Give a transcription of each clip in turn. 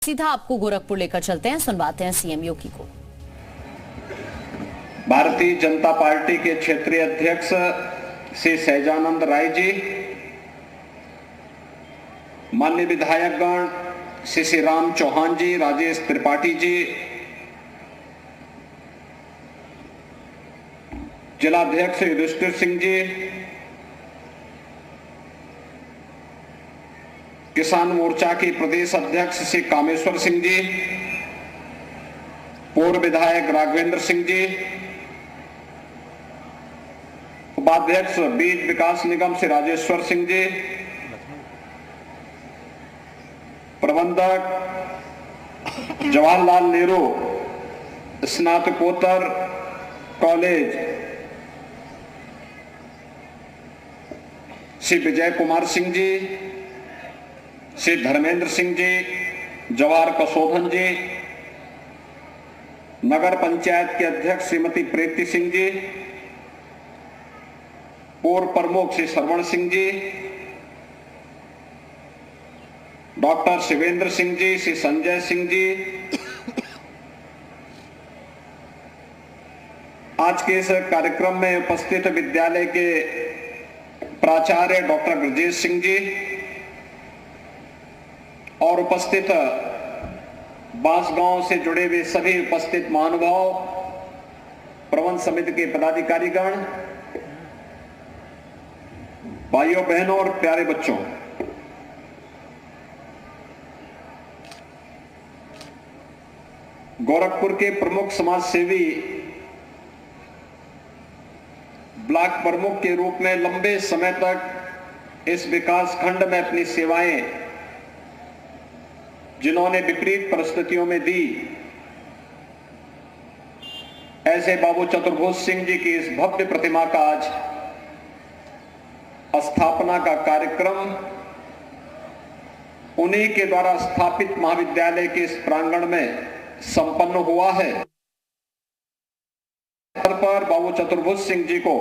सीधा आपको गोरखपुर लेकर चलते हैं, सुनवाते हैं सीएम योगी को। भारतीय जनता पार्टी के क्षेत्रीय अध्यक्ष श्री सहजानंद राय जी, माननीय विधायकगण श्री राम चौहान जी, राजेश त्रिपाठी जी, जिलाध्यक्ष युधिष्ठिर सिंह जी, किसान मोर्चा के प्रदेश अध्यक्ष श्री कामेश्वर सिंह जी, पूर्व विधायक राघवेंद्र सिंह जी, उपाध्यक्ष बीज विकास निगम श्री राजेश्वर सिंह जी, प्रबंधक जवाहरलाल नेहरू स्नातकोत्तर कॉलेज श्री विजय कुमार सिंह जी, श्री धर्मेंद्र सिंह जी, जवाहर कसोधन जी, नगर पंचायत के अध्यक्ष श्रीमती प्रीति सिंह जी, पूर्व प्रमुख श्री श्रवण सिंह जी, डॉक्टर शिवेंद्र सिंह जी, श्री संजय सिंह जी, आज के इस कार्यक्रम में उपस्थित विद्यालय के प्राचार्य डॉक्टर ब्रजेश सिंह जी और उपस्थित बांसगांव से जुड़े हुए सभी उपस्थित महानुभाव, प्रबंध समिति के पदाधिकारीगण, भाइयों बहनों और प्यारे बच्चों, गोरखपुर के प्रमुख समाज सेवी ब्लॉक प्रमुख के रूप में लंबे समय तक इस विकास खंड में अपनी सेवाएं जिन्होंने विपरीत परिस्थितियों में दी, ऐसे बाबू चतुर्भुज सिंह जी की इस भव्य प्रतिमा का आज स्थापना का कार्यक्रम उन्हीं के द्वारा स्थापित महाविद्यालय के इस प्रांगण में संपन्न हुआ है। पर बाबू चतुर्भुज सिंह जी को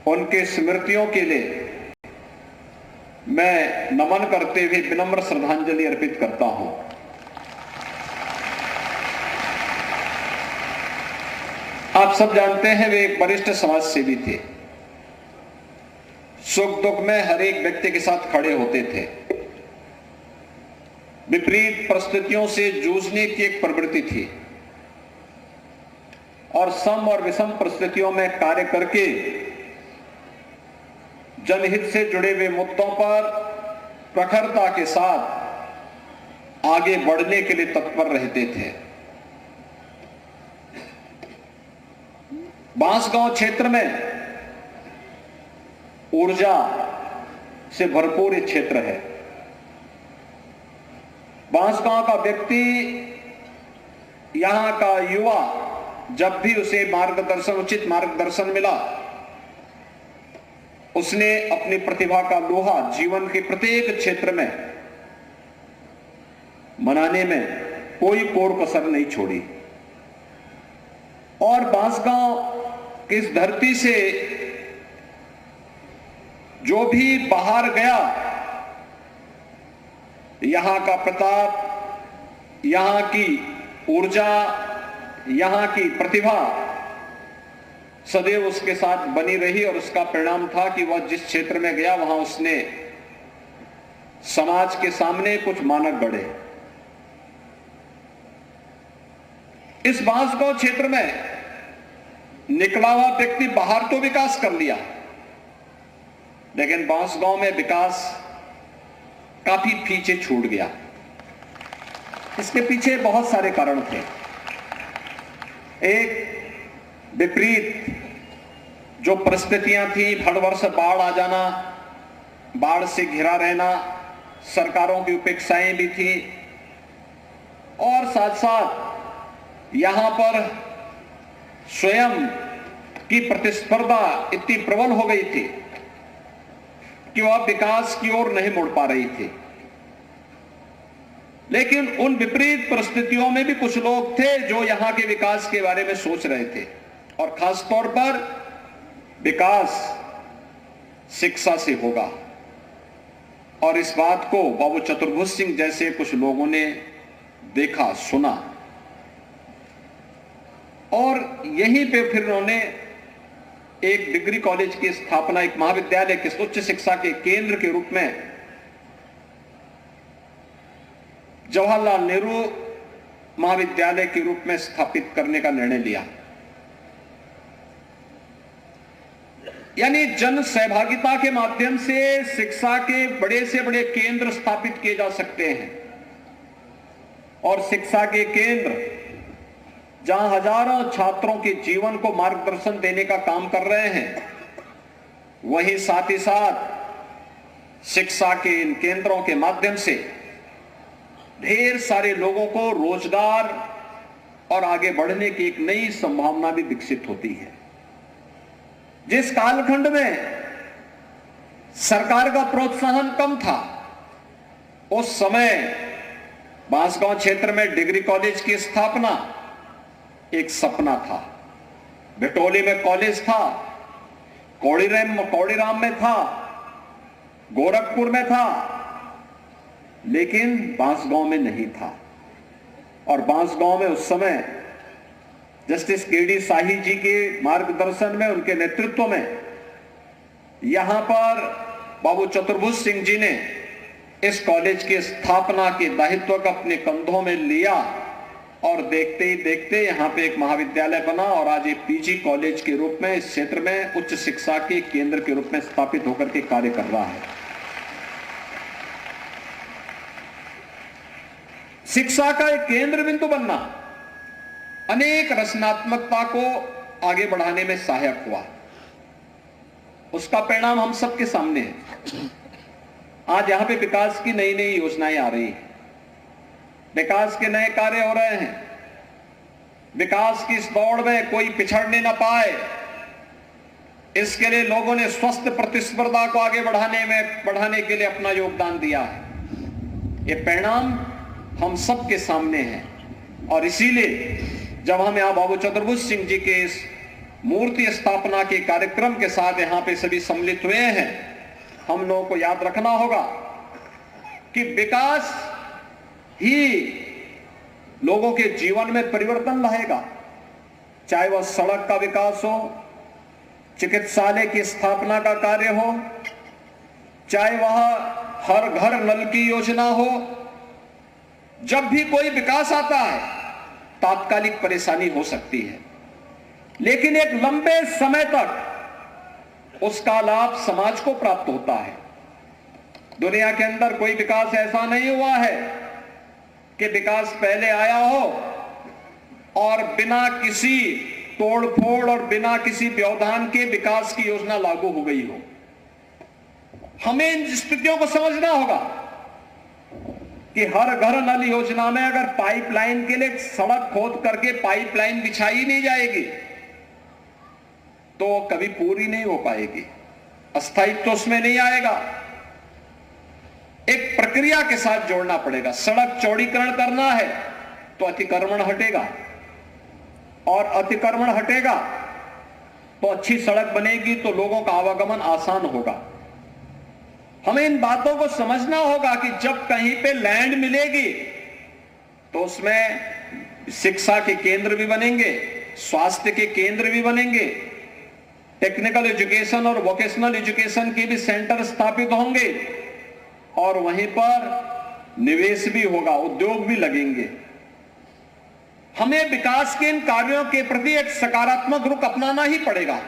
उनके स्मृतियों के लिए मैं नमन करते हुए विनम्र श्रद्धांजलि अर्पित करता हूं। आप सब जानते हैं वे एक वरिष्ठ समाज सेवी थे, सुख दुख में हर एक व्यक्ति के साथ खड़े होते थे, विपरीत परिस्थितियों से जूझने की एक प्रवृत्ति थी और सम और विषम परिस्थितियों में कार्य करके जनहित से जुड़े हुए मुद्दों पर प्रखरता के साथ आगे बढ़ने के लिए तत्पर रहते थे। बांसगांव क्षेत्र में ऊर्जा से भरपूर एक क्षेत्र है। बांसगांव का व्यक्ति, यहां का युवा, जब भी उसे मार्गदर्शन, उचित मार्गदर्शन मिला, उसने अपनी प्रतिभा का लोहा जीवन के प्रत्येक क्षेत्र में मनाने में कोई कोर कसर नहीं छोड़ी और बांसगांव की इस धरती से जो भी बाहर गया, यहां का प्रताप, यहां की ऊर्जा, यहां की प्रतिभा सदैव उसके साथ बनी रही और उसका परिणाम था कि वह जिस क्षेत्र में गया वहां उसने समाज के सामने कुछ मानक गढ़े। इस बांसगांव क्षेत्र में निकला हुआ व्यक्ति बाहर तो विकास कर लिया, लेकिन बांसगांव में विकास काफी पीछे छूट गया। इसके पीछे बहुत सारे कारण थे। एक, विपरीत जो परिस्थितियां थी, हर वर्ष बाढ़ आ जाना, बाढ़ से घिरा रहना, सरकारों की उपेक्षाएं भी थी और साथ साथ यहां पर स्वयं की प्रतिस्पर्धा इतनी प्रबल हो गई थी कि वह विकास की ओर नहीं मुड़ पा रही थी। लेकिन उन विपरीत परिस्थितियों में भी कुछ लोग थे जो यहां के विकास के बारे में सोच रहे थे और खास तौर पर विकास शिक्षा से होगा। और इस बात को बाबू चतुर्भुज सिंह जैसे कुछ लोगों ने देखा, सुना, और यहीं पे फिर उन्होंने एक डिग्री कॉलेज की स्थापना, एक महाविद्यालय के उच्च शिक्षा के केंद्र के रूप में जवाहरलाल नेहरू महाविद्यालय के रूप में स्थापित करने का निर्णय लिया। यानी जन सहभागिता के माध्यम से शिक्षा के बड़े से बड़े केंद्र स्थापित किए जा सकते हैं, और शिक्षा के केंद्र जहां हजारों छात्रों के जीवन को मार्गदर्शन देने का काम कर रहे हैं, वहीं साथ ही साथ शिक्षा के इन केंद्रों के माध्यम से ढेर सारे लोगों को रोजगार और आगे बढ़ने की एक नई संभावना भी विकसित होती है। जिस कालखंड में सरकार का प्रोत्साहन कम था, उस समय बांसगांव क्षेत्र में डिग्री कॉलेज की स्थापना एक सपना था। भिटोली में कॉलेज था, कौड़ीराम में था, गोरखपुर में था, लेकिन बांसगांव में नहीं था। और बांसगांव में उस समय जस्टिस केडी शाही जी के मार्गदर्शन में, उनके नेतृत्व में, यहां पर बाबू चतुर्भुज सिंह जी ने इस कॉलेज की स्थापना के दायित्व को अपने कंधों में लिया, और देखते ही देखते यहां पे एक महाविद्यालय बना, और आज एक पीजी कॉलेज के रूप में इस क्षेत्र में उच्च शिक्षा के केंद्र के रूप में स्थापित होकर के कार्य कर रहा है। शिक्षा का एक केंद्र बिंदु बनना अनेक रचनात्मकता को आगे बढ़ाने में सहायक हुआ। उसका परिणाम हम सबके सामने है। आज यहां पे विकास की नई नई योजनाएं आ रही हैं, विकास के नए कार्य हो रहे हैं। विकास की इस दौड़ में कोई पिछड़ने न पाए, इसके लिए लोगों ने स्वस्थ प्रतिस्पर्धा को आगे बढ़ाने के लिए अपना योगदान दिया है। ये परिणाम हम सबके सामने है, और इसीलिए जब हम यहां बाबू चतुर्भुज सिंह जी के इस मूर्ति स्थापना के कार्यक्रम के साथ यहां पे सभी सम्मिलित हुए हैं, हम लोगों को याद रखना होगा कि विकास ही लोगों के जीवन में परिवर्तन लाएगा। चाहे वह सड़क का विकास हो, चिकित्सालय की स्थापना का कार्य हो, चाहे वह हर घर नल की योजना हो। जब भी कोई विकास आता है, तात्कालिक परेशानी हो सकती है, लेकिन एक लंबे समय तक उसका लाभ समाज को प्राप्त होता है। दुनिया के अंदर कोई विकास ऐसा नहीं हुआ है कि विकास पहले आया हो और बिना किसी तोड़फोड़ और बिना किसी व्यवधान के विकास की योजना लागू हो गई हो। हमें इन स्थितियों को समझना होगा कि हर घर नल योजना में अगर पाइपलाइन के लिए सड़क खोद करके पाइपलाइन बिछाई नहीं जाएगी तो कभी पूरी नहीं हो पाएगी, अस्थायित्व तो उसमें नहीं आएगा। एक प्रक्रिया के साथ जोड़ना पड़ेगा। सड़क चौड़ीकरण करना है तो अतिक्रमण हटेगा, और अतिक्रमण हटेगा तो अच्छी सड़क बनेगी, तो लोगों का आवागमन आसान होगा। हमें इन बातों को समझना होगा कि जब कहीं पे लैंड मिलेगी तो उसमें शिक्षा के केंद्र भी बनेंगे, स्वास्थ्य के केंद्र भी बनेंगे, टेक्निकल एजुकेशन और वोकेशनल एजुकेशन के भी सेंटर स्थापित होंगे, और वहीं पर निवेश भी होगा, उद्योग भी लगेंगे। हमें विकास के इन कार्यों के प्रति एक सकारात्मक रुख अपनाना ही पड़ेगा।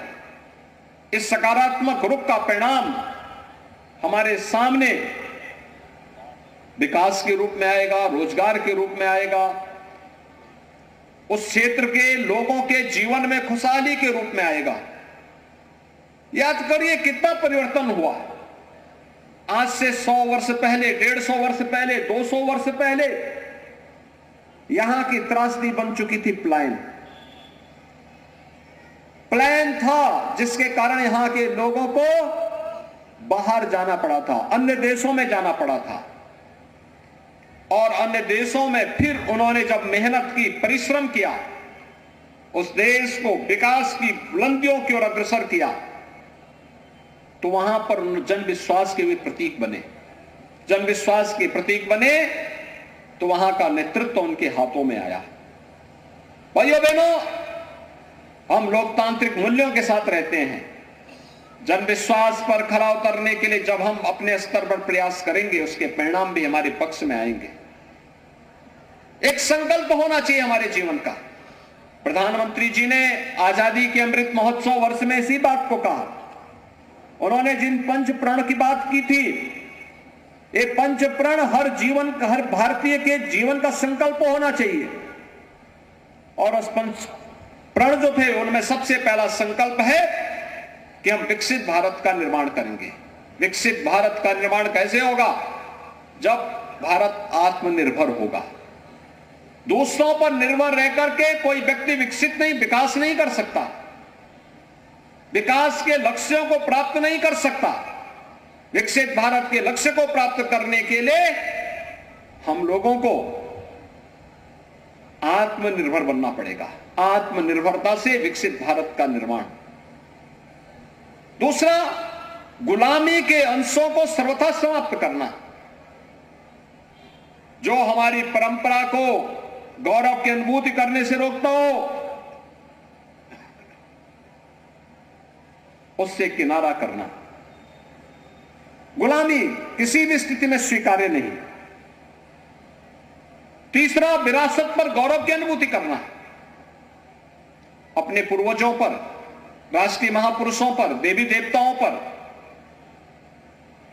इस सकारात्मक रुख का परिणाम हमारे सामने विकास के रूप में आएगा, रोजगार के रूप में आएगा, उस क्षेत्र के लोगों के जीवन में खुशहाली के रूप में आएगा। याद करिए कितना परिवर्तन हुआ। आज से 100 वर्ष पहले, 150 वर्ष पहले, 200 वर्ष पहले यहां की त्रासदी बन चुकी थी प्लान था, जिसके कारण यहां के लोगों को बाहर जाना पड़ा था, अन्य देशों में जाना पड़ा था, और अन्य देशों में फिर उन्होंने जब मेहनत की, परिश्रम किया, उस देश को विकास की बुलंदियों की ओर अग्रसर किया, तो वहां पर जन विश्वास के भी प्रतीक बने। जन विश्वास के प्रतीक बने, तो वहां का नेतृत्व उनके हाथों में आया। भाइयों बहनों, हम लोकतांत्रिक मूल्यों के साथ रहते हैं। जन विश्वास पर खरा उतरने के लिए जब हम अपने स्तर पर प्रयास करेंगे, उसके परिणाम भी हमारे पक्ष में आएंगे। एक संकल्प होना चाहिए हमारे जीवन का। प्रधानमंत्री जी ने आजादी के अमृत महोत्सव वर्ष में इसी बात को कहा। उन्होंने जिन पंच प्रण की बात की थी, ये पंच प्रण हर भारतीय के जीवन का संकल्प होना चाहिए। और उस पंच प्रण जो थे, उनमें सबसे पहला संकल्प है कि हम विकसित भारत का निर्माण करेंगे। विकसित भारत का निर्माण कैसे होगा? जब भारत आत्मनिर्भर होगा। दूसरों पर निर्भर रह करके कोई व्यक्ति विकास नहीं कर सकता, विकास के लक्ष्यों को प्राप्त नहीं कर सकता। विकसित भारत के लक्ष्य को प्राप्त करने के लिए हम लोगों को आत्मनिर्भर बनना पड़ेगा। आत्मनिर्भरता से विकसित भारत का निर्माण। दूसरा, गुलामी के अंशों को सर्वथा समाप्त करना। जो हमारी परंपरा को गौरव की अनुभूति करने से रोकता हो, उससे किनारा करना। गुलामी किसी भी स्थिति में स्वीकार्य नहीं। तीसरा, विरासत पर गौरव की अनुभूति करना। अपने पूर्वजों पर, राष्ट्रीय महापुरुषों पर, देवी देवताओं पर,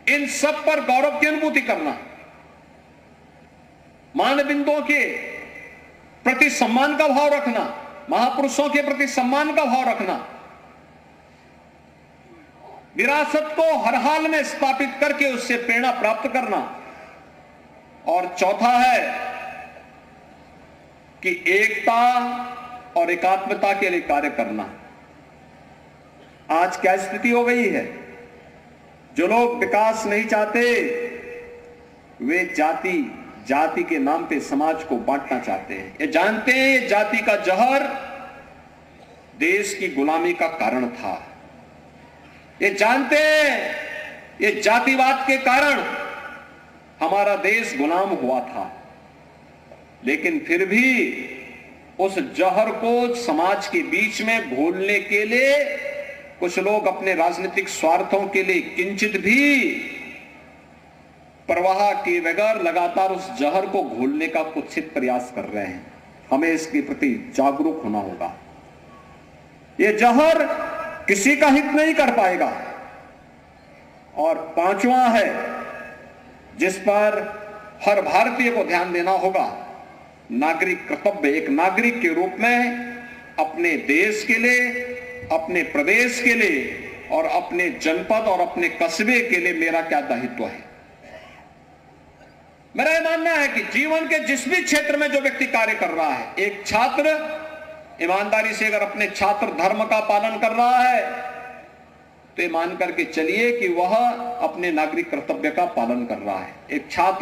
इन सब पर गौरव की अनुभूति करना। मानबिंदुओं के प्रति सम्मान का भाव रखना, महापुरुषों के प्रति सम्मान का भाव रखना। विरासत को हर हाल में स्थापित करके उससे प्रेरणा प्राप्त करना। और चौथा है कि एकता और एकात्मता के लिए कार्य करना। आज क्या स्थिति हो गई है? जो लोग विकास नहीं चाहते, वे जाति के नाम पे समाज को बांटना चाहते हैं। ये जानते हैं ये जाति का जहर देश की गुलामी का कारण था। ये जानते हैं ये जातिवाद के कारण हमारा देश गुलाम हुआ था। लेकिन फिर भी उस जहर को समाज के बीच में घोलने के लिए कुछ लोग अपने राजनीतिक स्वार्थों के लिए किंचित भी परवाह किए बगैर लगातार उस जहर को घोलने का कुत्सित प्रयास कर रहे हैं। हमें इसके प्रति जागरूक होना होगा। ये जहर किसी का हित नहीं कर पाएगा। और पांचवा है, जिस पर हर भारतीय को ध्यान देना होगा, नागरिक कर्तव्य। एक नागरिक के रूप में अपने देश के लिए, अपने प्रदेश के लिए और अपने जनपद और अपने कस्बे के लिए मेरा क्या दायित्व है। मेरा यह मानना है कि जीवन के जिस भी क्षेत्र में जो व्यक्ति कार्य कर रहा है, एक छात्र ईमानदारी से अगर अपने छात्र धर्म का पालन कर रहा है, तो ये मान करके चलिए कि वह अपने नागरिक कर्तव्य का पालन कर रहा है। एक छात्र